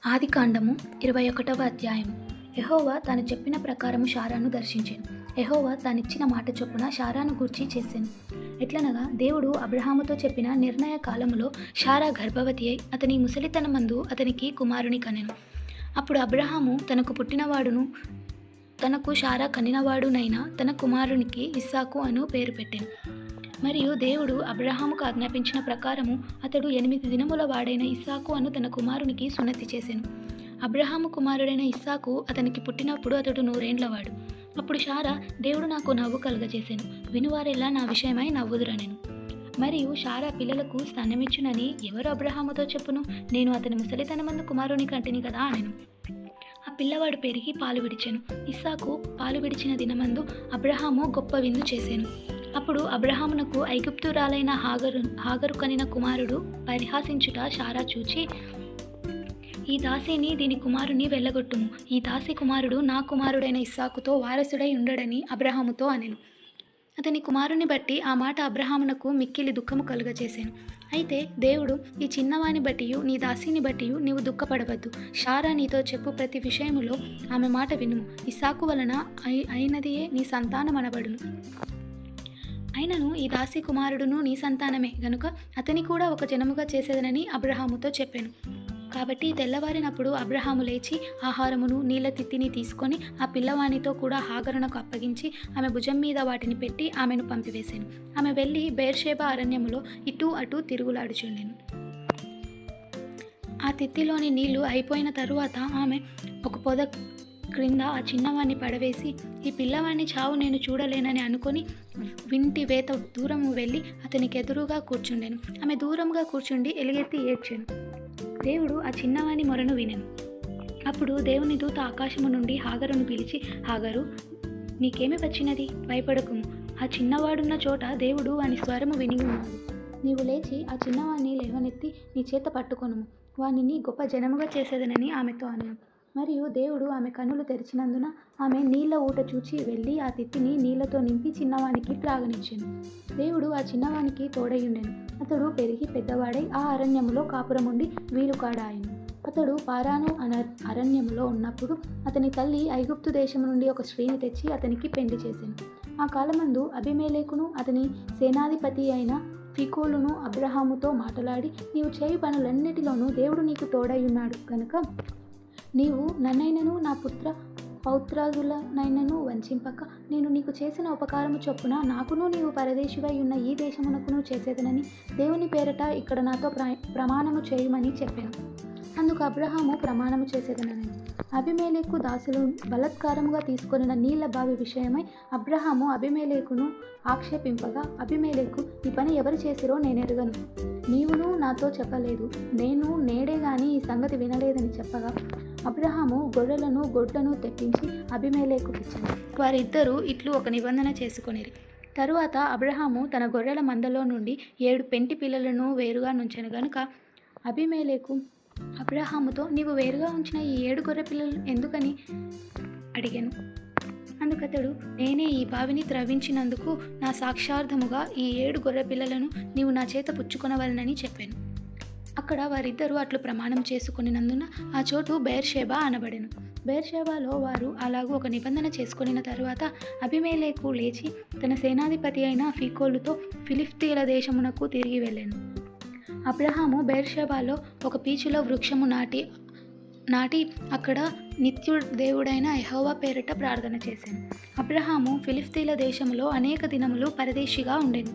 ఆదికాండము 21వ అధ్యాయం. యెహోవా తాను చెప్పిన ప్రకారము శారాను దర్శించెను. యెహోవా తానిచ్చిన మాట చొప్పున శారాను గూర్చి చేసెను. ఎట్లనగా దేవుడు అబ్రహాముతో చెప్పిన నిర్ణయ కాలములో శారా గర్భవతి అయి అతని ముసలితనమందు అతనికి కుమారుని కనెను. అప్పుడు అబ్రహాము తనకు శారా కనినవాడునైన తన కుమారునికి ఇస్సాకు అను పేరు పెట్టెను. మరియు దేవుడు అబ్రహాముకు ఆజ్ఞాపించిన ప్రకారము అతడు 8 దినముల వాడైన ఇస్సాకు అను తన కుమారునికి సున్నతి చేసెను. అబ్రహాము కుమారుడైన ఇస్సాకు అతనికి పుట్టినప్పుడు అతడు 100 ఏండ్లవాడు. అప్పుడు శారా, దేవుడు నాకు నవ్వు కలుగజేసెను, వినువారెల్లా నా విషయమై నవ్వుదురనెను. మరియు శారా పిల్లలకు స్తనమిచ్చునని ఎవరు అబ్రహాముతో చెప్పును? నేను అతని ముసలితనమందు కుమారుని కంటిని కదా అనెను. ఆ పిల్లవాడు పెరిగి పాలు విడిచెను. ఇస్సాకు పాలు విడిచిన దినమందు అబ్రహాము గొప్ప విందు చేసెను. అప్పుడు అబ్రహామునకు ఐగుప్తురాలైన హాగరు కనిన కుమారుడు పరిహాసించుట శారా చూచి, ఈ దాసిని దీని కుమారుని వెళ్ళగొట్టుము, ఈ దాసి కుమారుడు నా కుమారుడైన ఇస్సాకుతో వారసుడై ఉండడని అబ్రహాముతో అనెను. అతని కుమారుని బట్టి ఆ మాట అబ్రహామునకు మిక్కిలి దుఃఖము కలుగచేసెను. అయితే దేవుడు, ఈ చిన్నవాని బట్టియు నీ దాసిని బట్టియు నీవు దుఃఖపడవద్దు, శారా నీతో చెప్పు ప్రతి విషయములో ఆమె మాట వినుము, ఇస్సాకు వలన అయినదియే నీ సంతానమనబడును. అయినను ఈ దాసి కుమారుడును నీ సంతానమే గనుక అతని కూడా ఒక జనముగా చేసేదనని అబ్రహాముతో చెప్పాను. కాబట్టి తెల్లవారినప్పుడు అబ్రహాము లేచి ఆహారమును నీళ్ళ తిత్తిని తీసుకొని ఆ పిల్లవానితో కూడా హాగరునకు అప్పగించి ఆమె భుజం మీద వాటిని పెట్టి ఆమెను పంపివేశాను. ఆమె వెళ్ళి బెయేర్షెబా అరణ్యములో ఇటూ అటూ తిరుగులాడుచుండెను. ఆ తిత్తిలోని నీళ్లు అయిపోయిన తరువాత ఆమె ఒక పొద క్రింద ఆ చిన్నవాణ్ణి పడవేసి, ఈ పిల్లవాణ్ణి చావు నేను చూడలేనని అనుకొని వింటి వేత దూరము వెళ్ళి అతనికి ఎదురుగా కూర్చుండెను. ఆమె దూరంగా కూర్చుండి ఎలుగెత్తి ఏడ్చెను. దేవుడు ఆ చిన్నవాని మొరను వినెను. అప్పుడు దేవుని దూత ఆకాశము నుండి హాగరును పిలిచి, హాగరు, నీకేమి వచ్చినది? భయపడకుము. ఆ చిన్నవాడున్న చోట దేవుడు వాని స్వరము విని ఉన్నాడు. నీవు లేచి ఆ చిన్నవాణ్ణి లేవనెత్తి నీ చేత పట్టుకొనుము, వానిని గొప్ప జనముగా చేసేదనని ఆమెతో అనెను. మరియు దేవుడు ఆమె కన్నులు తెరిచినందున ఆమె నీళ్ల ఊట చూచి వెళ్ళి ఆ తిత్తిని నీళ్లతో నింపి చిన్నవానికి త్రాగనిచ్చెను. దేవుడు ఆ చిన్నవానికి తోడయుండెను. అతడు పెరిగి పెద్దవాడై ఆ అరణ్యములో కాపురముండి వీలుకాడాయను. అతడు పారాను అరణ్యములో ఉన్నప్పుడు అతని తల్లి ఐగుప్తు దేశము నుండి ఒక స్త్రీని తెచ్చి అతనికి పెండ్లి చేసెను. ఆ కాలమందు అబీమెలెకును అతని సేనాధిపతి అయిన ఫీకోలును అబ్రహాముతో మాటలాడి, నీవు చేయు పనులన్నిటిలోనూ దేవుడు నీకు తోడయున్నాడు గనుక నీవు నన్నైనను నా పుత్ర పౌత్రాదులనైనను వంచింపక నేను నీకు చేసిన ఉపకారము చొప్పున నాకును నీవు పరదేశివై ఉన్న ఈ దేశమునకును చేసేదనని దేవుని పేరట ఇక్కడ నాతో ప్రమాణము చేయమని చెప్పాను. అందుకు అబ్రహాము ప్రమాణము చేసేదనని. అబీమెలెకు దాసులు బలాత్కారముగా తీసుకొనిన నీళ్ల బావి విషయమై అబ్రహాము అబీమెలెకును ఆక్షేపింపగా, అబీమెలెకు, ఈ పని ఎవరు చేసిరో నేనెరుగను, నీవును నాతో చెప్పలేదు, నేను నేడే గాని ఈ సంగతి వినలేదని చెప్పగా, అబ్రహాము గొర్రెలను గొడ్లను తెప్పించి అబీమెలెకుకిచ్చెను. వారిద్దరూ ఇట్లు ఒక నిబంధన చేసుకొనిరి. తరువాత అబ్రహాము తన గొర్రెల మందలో నుండి 7 పెంటి పిల్లలను వేరుగా నుంచెను గనుక అబీమెలెకు అబ్రహాముతో, నీవు వేరుగా ఉంచిన ఈ 7 గొర్రె పిల్లలు ఎందుకని అడిగాను. అందుకతడు, నేనే ఈ బావిని త్రవ్వించినందుకు నా సాక్షార్థముగా ఈ 7 గొర్రె పిల్లలను నీవు నా చేత పుచ్చుకొనవలనని చెప్పాను. అక్కడ వారిద్దరూ అట్లు ప్రమాణం చేసుకొనినందున ఆ చోటు బెయేర్షెబా అనబడెను. బెయేర్షెబాలో వారు అలాగూ ఒక నిబంధన చేసుకొనిన తరువాత అబీమెలెకు లేచి తన సేనాధిపతి అయిన ఫీకోలుతో ఫిలిష్తీయుల దేశమునకు తిరిగి వెళ్ళెను. అబ్రహాము బెయేర్షెబాలో ఒక పీచుల వృక్షము నాటి అక్కడ నిత్యుడేవుడైన యెహోవా పేరిట ప్రార్థన చేశాను. అబ్రహాము ఫిలిష్తీయుల దేశములో అనేక దినములు పరదేశిగా ఉండెను.